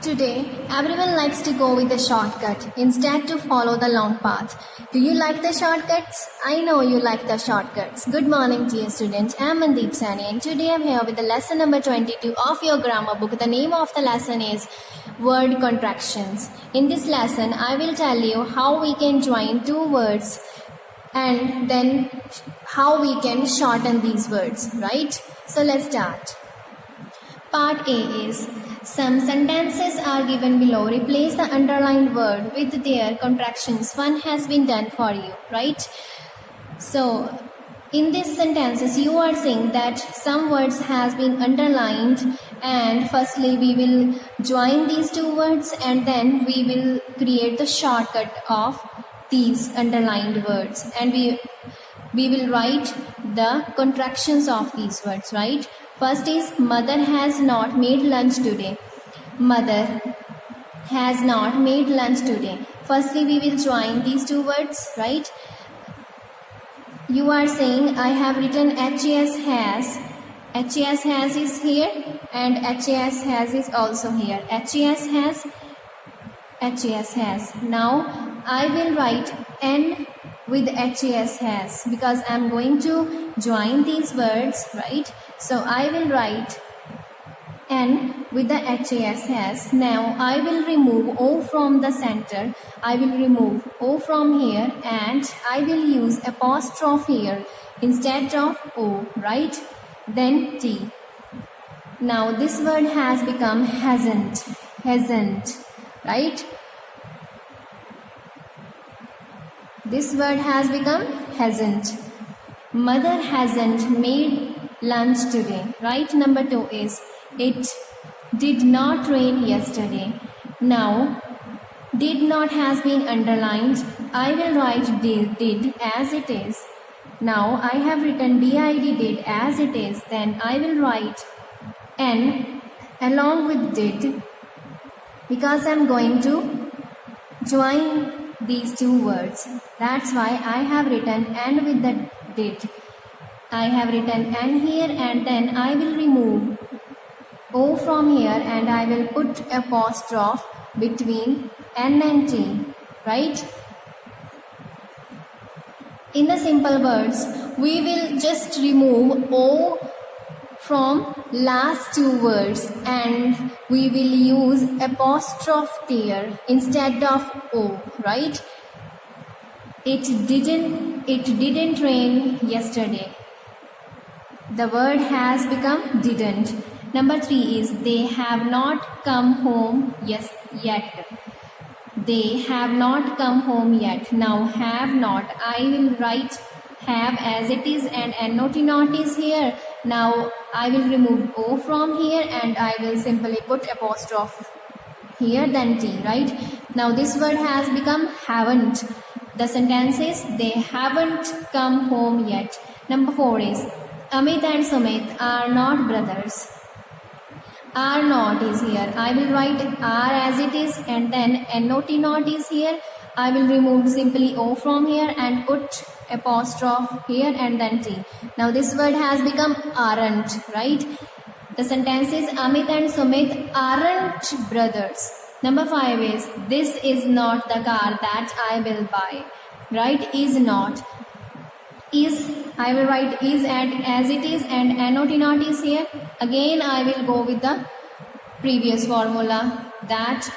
Today, everyone likes to go with the shortcut instead to follow the long path. Do you like the shortcuts? I know you like the shortcuts. Good morning, dear students. I'm Mandeep Sani and today I'm here with the lesson number 22 of your grammar book. The name of the lesson is Word Contractions. In this lesson, I will tell you how we can join two words and then how we can shorten these words, right? So let's start. Part A is some sentences are given below. Replace the underlined word with their contractions. One has been done for you, right? So in these sentences you are saying that some words has been underlined, and firstly we will join these two words and then we will create the shortcut of these underlined words, and we will write the contractions of these words, right? First is mother has not made lunch today. Mother has not made lunch today. Firstly we will join these two words, right? You are saying I have written HAS has. HAS has is here and HAS has is also here. HAS has, HAS has. Now I will write N with HAS has because I am going to join these words, right? So I will write N with the HAS has. Now I will remove O from the center. I will remove O from here and I will use apostrophe here instead of O, right? Then T. Now this word has become hasn't, right? This word has become hasn't. Mother hasn't made lunch today, right? Number 2 is it did not rain yesterday. Now did not has been underlined. I will write did as it is. Now I have written did as it is. Then I will write N along with did because I am going to join these two words. That's why I have written N with the did. I have written N here and then I will remove O from here and I will put apostrophe between N and T, right? In the simple words, we will just remove O from last two words and we will use apostrophe here instead of O, right? It didn't rain yesterday. The word has become didn't. Number 3 is they have not come home yet. They have not come home yet. Now have not. I will write have as it is and not is here. Now I will remove O from here and I will simply put apostrophe here then T, right? Now this word has become haven't. The sentence is they haven't come home yet. Number 4 is Amit and Sumit are not brothers. Are not is here. I will write are as it is and then not is here. I will remove simply O from here and put apostrophe here and then T. Now this word has become aren't, right? The sentence is Amit and Sumit aren't brothers. Number 5 is this is not the car that I will buy, right? Is not. Is, I will write is as it is and not is here. Again I will go with the previous formula that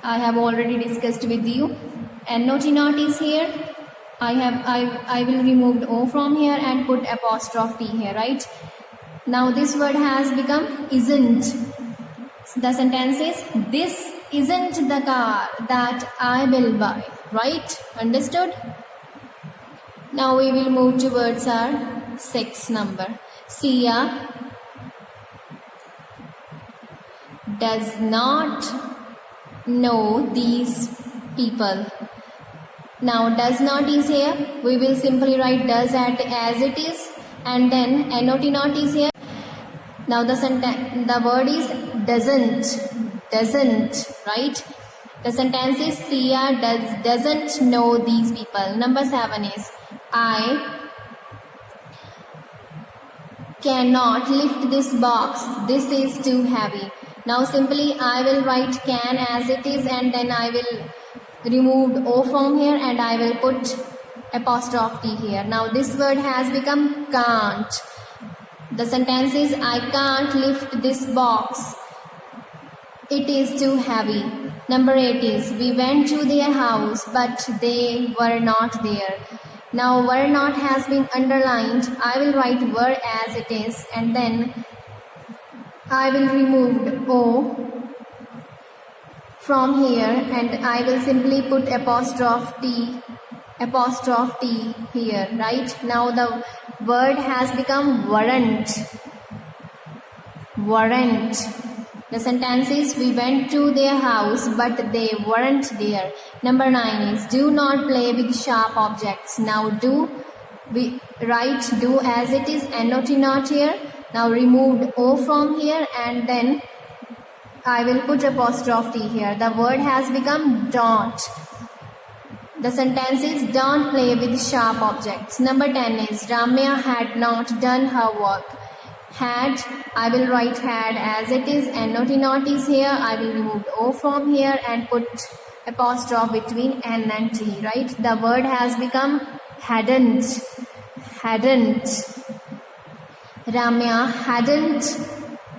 I have already discussed with you. Not is here. I will remove O from here and put apostrophe T here, right? Now this word has become isn't. The sentence is this isn't the car that I will buy, right? Understood? Now we will move towards our 6th number. Sia does not know these people. Now does not is here. We will simply write does as it is and then not is here. Now the word is doesn't, right? The sentence is Sia doesn't know these people. Number 7 is I cannot lift this box. This is too heavy. Now simply I will write can as it is, and then I will remove O from here and I will put apostrophe T here. Now this word has become can't. The sentence is I can't lift this box. It is too heavy. Number 8 is we went to their house but they were not there. Now were not has been underlined. I will write were as it is and then I will remove O from here and I will simply put apostrophe T here, right? Now the word has become weren't. The sentence is we went to their house but they weren't there. Number 9 is do not play with sharp objects. Now we write do as it is and not here. Now remove O from here and then I will put apostrophe T here. The word has become don't. The sentence is don't play with sharp objects. Number 10 is Ramya had not done her work. Had, I will write had as it is and not is here. I will remove O from here and put apostrophe between N and T, right? The word has become hadn't. Ramya hadn't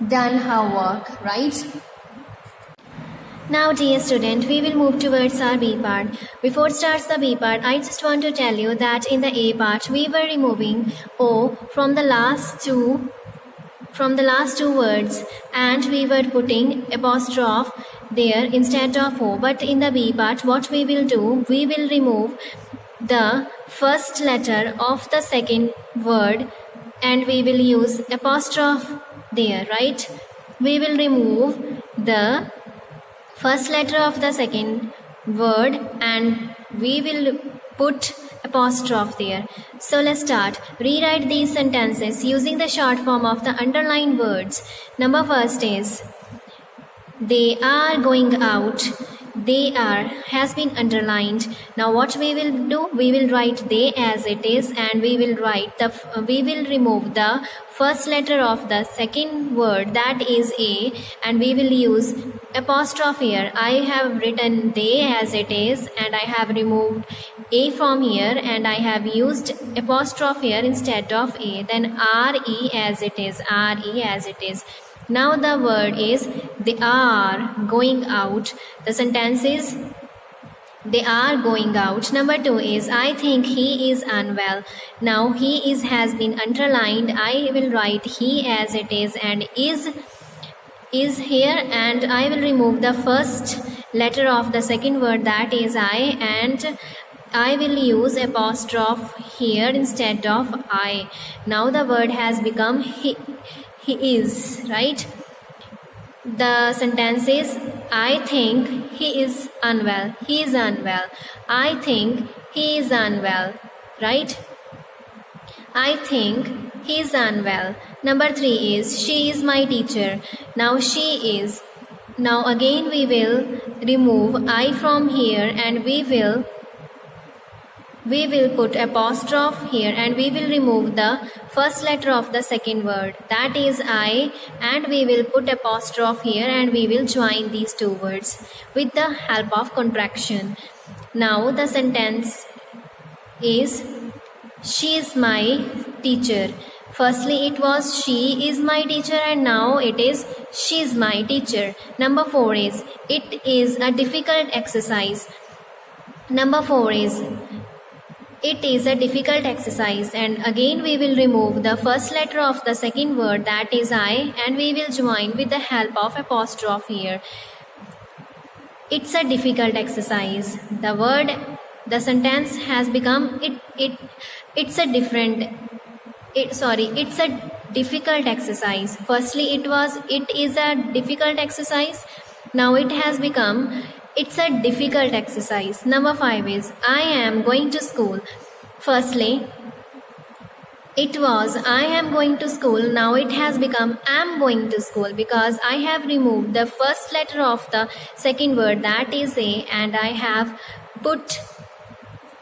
done her work, right? Now dear student, we will move towards our B part. Before starts the B part, I just want to tell you that in the A part, we were removing O from the last two words and we were putting apostrophe there instead of O. But in the B part, what we will do, we will remove the first letter of the second word and we will use apostrophe there, right? We will remove the first letter of the second word and we will put apostrophe there. So let's start. Rewrite these sentences using the short form of the underlined words. Number first is they are going out. They are has been underlined. Now what we will do, we will write they as it is and we will remove the first letter of the second word, that is A, and we will use apostrophe here. I have written they as it is and I have removed A from here and I have used apostrophe here instead of A. Then RE as it is. Now the word is they are going out. The sentence is they are going out. Number 2 is I think he is unwell. Now he is has been underlined. I will write he as it is and is here and I will remove the first letter of the second word, that is I, and I will use apostrophe here instead of I. Now the word has become he is, right? The sentence is I think he is unwell. I think he is unwell, right? I think he is unwell. Number 3 is she is my teacher. Now she is. Now again we will remove I from here and we will put apostrophe here and we will remove the first letter of the second word, that is I, and we will put apostrophe here and we will join these two words with the help of contraction. Now the sentence is she is my teacher. Firstly it was she is my teacher and now it is she is my teacher. Number 4 is it is a difficult exercise. It is a difficult exercise and again we will remove the first letter of the second word, that is I, and we will join with the help of apostrophe here. It's a difficult exercise. The sentence has become it's a difficult exercise. Firstly it is a difficult exercise. Now it has become it's a difficult exercise. Number 5 is I am going to school. Firstly it was I am going to school. Now it has become am going to school because I have removed the first letter of the second word, that is A, and I have put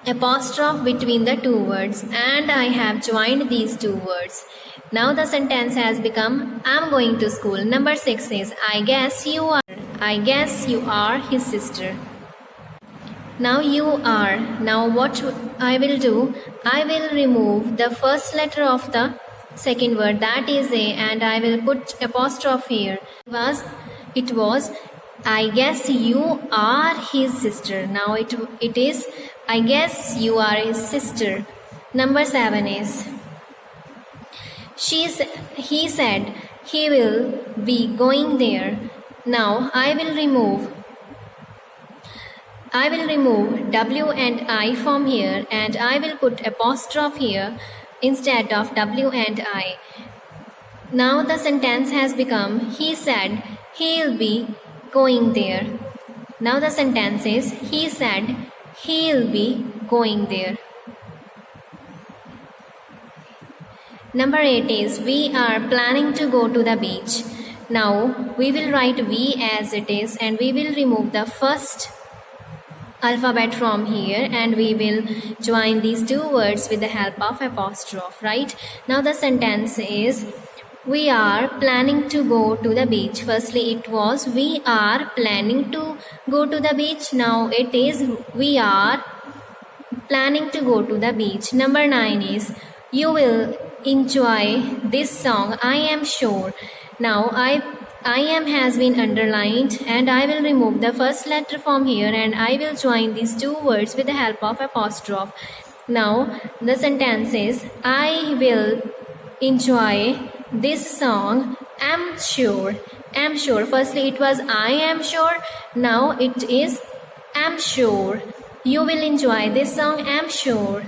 apostrophe between the two words and I have joined these two words Now the sentence has become I'm going to school. Number 6 is I guess you are his sister. Now you are. Now what I will do, I will remove the first letter of the second word, that is A, and I will put apostrophe here. It was I guess you are his sister. Now it is I guess you are his sister. Number 7 is he said he will be going there. Now I will remove W and I from here, and I will put apostrophe here instead of W and I. Now the sentence has become he said he'll be going there. Now the sentence is he said he'll be going there. Number 8 is we are planning to go to the beach. Now we will write we as it is, and we will remove the first alphabet from here, and we will join these two words with the help of apostrophe, right? Now the sentence is we are planning to go to the beach. Firstly it was we are planning to go to the beach. Now it is we are planning to go to the beach. Number 9 is you will enjoy this song, I am sure. Now I am has been underlined, and I will remove the first letter from here, and I will join these two words with the help of apostrophe. Now the sentence is I will enjoy this song, am sure. Firstly it was I am sure. Now it is am sure. You will enjoy this song, am sure.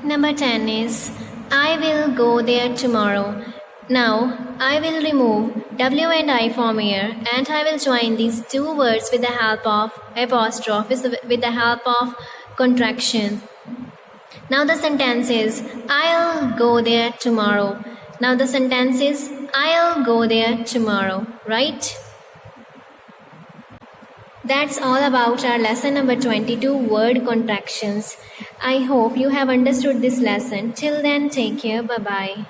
Number 10 is I will go there tomorrow. Now I will remove W and I from here, and I will join these two words with the help of apostrophe, with the help of contraction. Now the sentence is I'll go there tomorrow. Now the sentence is I'll go there tomorrow, right? That's all about our lesson number 22, word contractions. I hope you have understood this lesson. Till then, take care. Bye-bye.